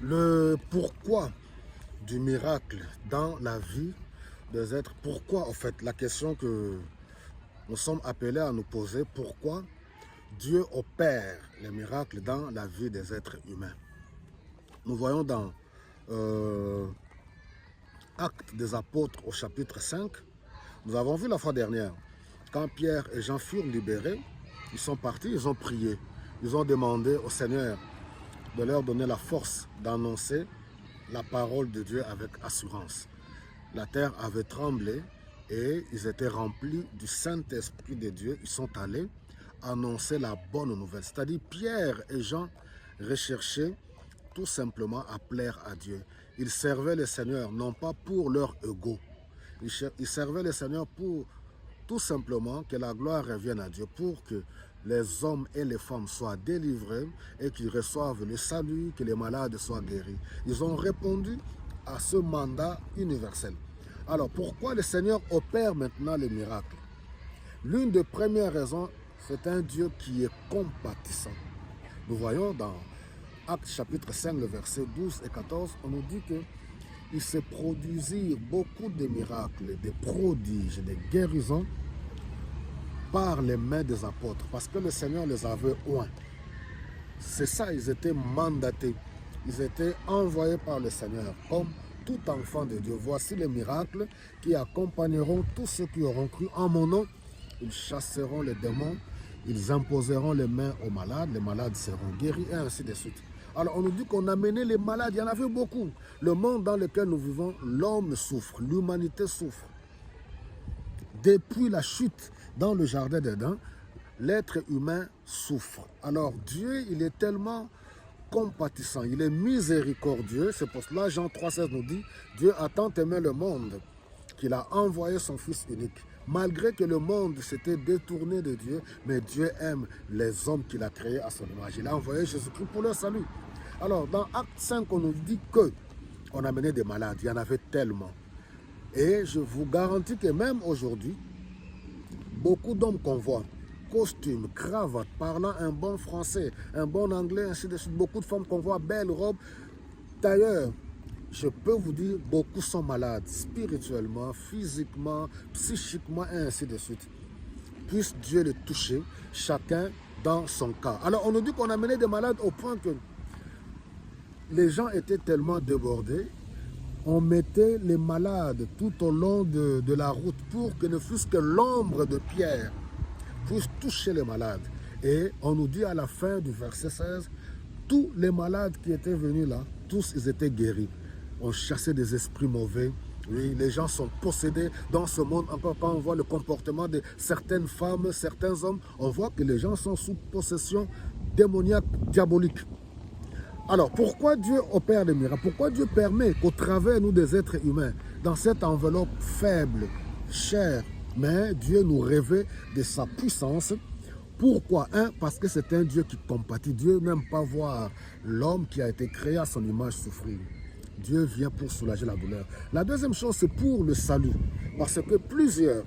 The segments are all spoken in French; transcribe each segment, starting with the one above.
Le pourquoi du miracle dans la vie des êtres, pourquoi en fait, la question que nous sommes appelés à nous poser, pourquoi Dieu opère les miracles dans la vie des êtres humains. Nous voyons dans Actes des Apôtres au chapitre 5, nous avons vu la fois dernière, quand Pierre et Jean furent libérés, ils sont partis, ils ont prié, ils ont demandé au Seigneur de leur donner la force d'annoncer la parole de Dieu avec assurance. La terre avait tremblé et ils étaient remplis du Saint-Esprit de Dieu. Ils sont allés annoncer la bonne nouvelle. C'est-à-dire Pierre et Jean recherchaient tout simplement à plaire à Dieu. Ils servaient le Seigneur non pas pour leur ego. Ils servaient le Seigneur pour tout simplement que la gloire revienne à Dieu, pour que les hommes et les femmes soient délivrés et qu'ils reçoivent le salut, que les malades soient guéris. Ils ont répondu à ce mandat universel. Alors, pourquoi le Seigneur opère maintenant les miracles? L'une des premières raisons, c'est un Dieu qui est compatissant. Nous voyons dans Actes chapitre 5, le verset 12 et 14, on nous dit que il se produisit beaucoup de miracles, des prodiges, des guérisons par les mains des apôtres, parce que le Seigneur les avait oints. C'est ça, ils étaient mandatés, ils étaient envoyés par le Seigneur, comme tout enfant de Dieu. Voici les miracles qui accompagneront tous ceux qui auront cru en mon nom. Ils chasseront les démons, ils imposeront les mains aux malades, les malades seront guéris, et ainsi de suite. Alors on nous dit qu'on a mené les malades, il y en avait beaucoup. Le monde dans lequel nous vivons, l'homme souffre, l'humanité souffre. Depuis la chute dans le jardin d'Éden, l'être humain souffre. Alors Dieu, il est tellement compatissant, il est miséricordieux. C'est pour cela Jean 3,16 nous dit, Dieu a tant aimé le monde qu'il a envoyé son Fils unique. Malgré que le monde s'était détourné de Dieu, mais Dieu aime les hommes qu'il a créés à son image. Il a envoyé Jésus-Christ pour leur salut. Alors, dans Acte 5, on nous dit que on a mené des malades. Il y en avait tellement. Et je vous garantis que même aujourd'hui, beaucoup d'hommes qu'on voit, costumes, cravates, parlant un bon français, un bon anglais, ainsi de suite, beaucoup de femmes qu'on voit, belles robes, tailleurs, je peux vous dire, beaucoup sont malades, spirituellement, physiquement, psychiquement, et ainsi de suite. Puisse Dieu les toucher, chacun dans son cas. Alors, on nous dit qu'on a mené des malades au point que les gens étaient tellement débordés, on mettait les malades tout au long de la route pour que ne fût-ce que l'ombre de Pierre puisse toucher les malades. Et on nous dit à la fin du verset 16, tous les malades qui étaient venus là, tous ils étaient guéris. On chassait des esprits mauvais. Oui, les gens sont possédés dans ce monde. Encore quand on voit le comportement de certaines femmes, certains hommes, on voit que les gens sont sous possession démoniaque, diabolique. Alors, pourquoi Dieu opère les miracles? Pourquoi Dieu permet qu'au travers, nous, des êtres humains, dans cette enveloppe faible, chère, mais Dieu nous révèle de sa puissance? Pourquoi? Parce que c'est un Dieu qui compatit. Dieu n'aime pas voir l'homme qui a été créé à son image souffrir. Dieu vient pour soulager la douleur. La deuxième chose, c'est pour le salut. Parce que plusieurs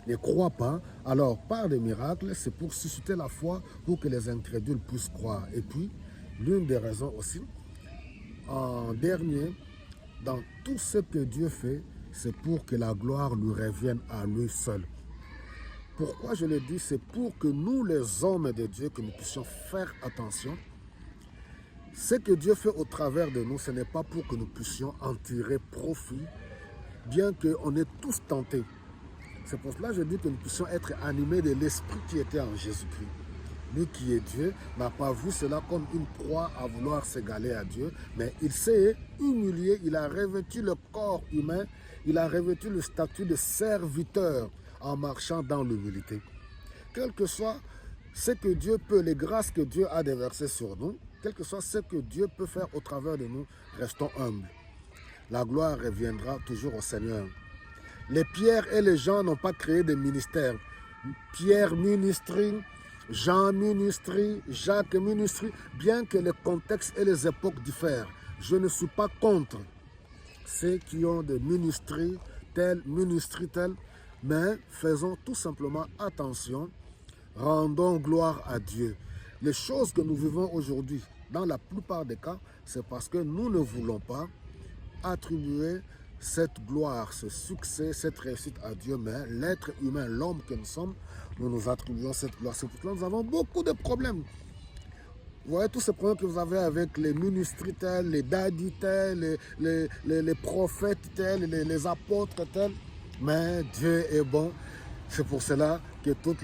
ne croient pas. Alors, par les miracles, c'est pour susciter la foi, pour que les incrédules puissent croire. Et puis, l'une des raisons aussi, en dernier, dans tout ce que Dieu fait, c'est pour que la gloire lui revienne à lui seul. Pourquoi je le dis? C'est pour que nous, les hommes de Dieu, que nous puissions faire attention. Ce que Dieu fait au travers de nous, ce n'est pas pour que nous puissions en tirer profit, bien qu'on est tous tentés. C'est pour cela que je dis que nous puissions être animés de l'esprit qui était en Jésus-Christ. Lui qui est Dieu n'a pas vu cela comme une proie à vouloir s'égaler à Dieu, mais il s'est humilié, il a revêtu le corps humain, il a revêtu le statut de serviteur en marchant dans l'humilité. Quel que soit ce que Dieu peut, les grâces que Dieu a déversées sur nous, quel que soit ce que Dieu peut faire au travers de nous, restons humbles. La gloire reviendra toujours au Seigneur. Les Pierre et les Jean n'ont pas créé de ministères. Pierre ministrie, Jean ministrie, Jacques ministrie, bien que les contextes et les époques diffèrent. Je ne suis pas contre ceux qui ont des ministries telles, mais faisons tout simplement attention, rendons gloire à Dieu. Les choses que nous vivons aujourd'hui, dans la plupart des cas, c'est parce que nous ne voulons pas attribuer cette gloire, ce succès, cette réussite à Dieu, mais l'être humain, l'homme que nous sommes, nous nous attribuons cette gloire. C'est pourquoi nous avons beaucoup de problèmes. Vous voyez tous ces problèmes que vous avez avec les ministres tels, les dadis tels, les prophètes tels, les apôtres tels. Mais Dieu est bon. C'est pour cela que toutes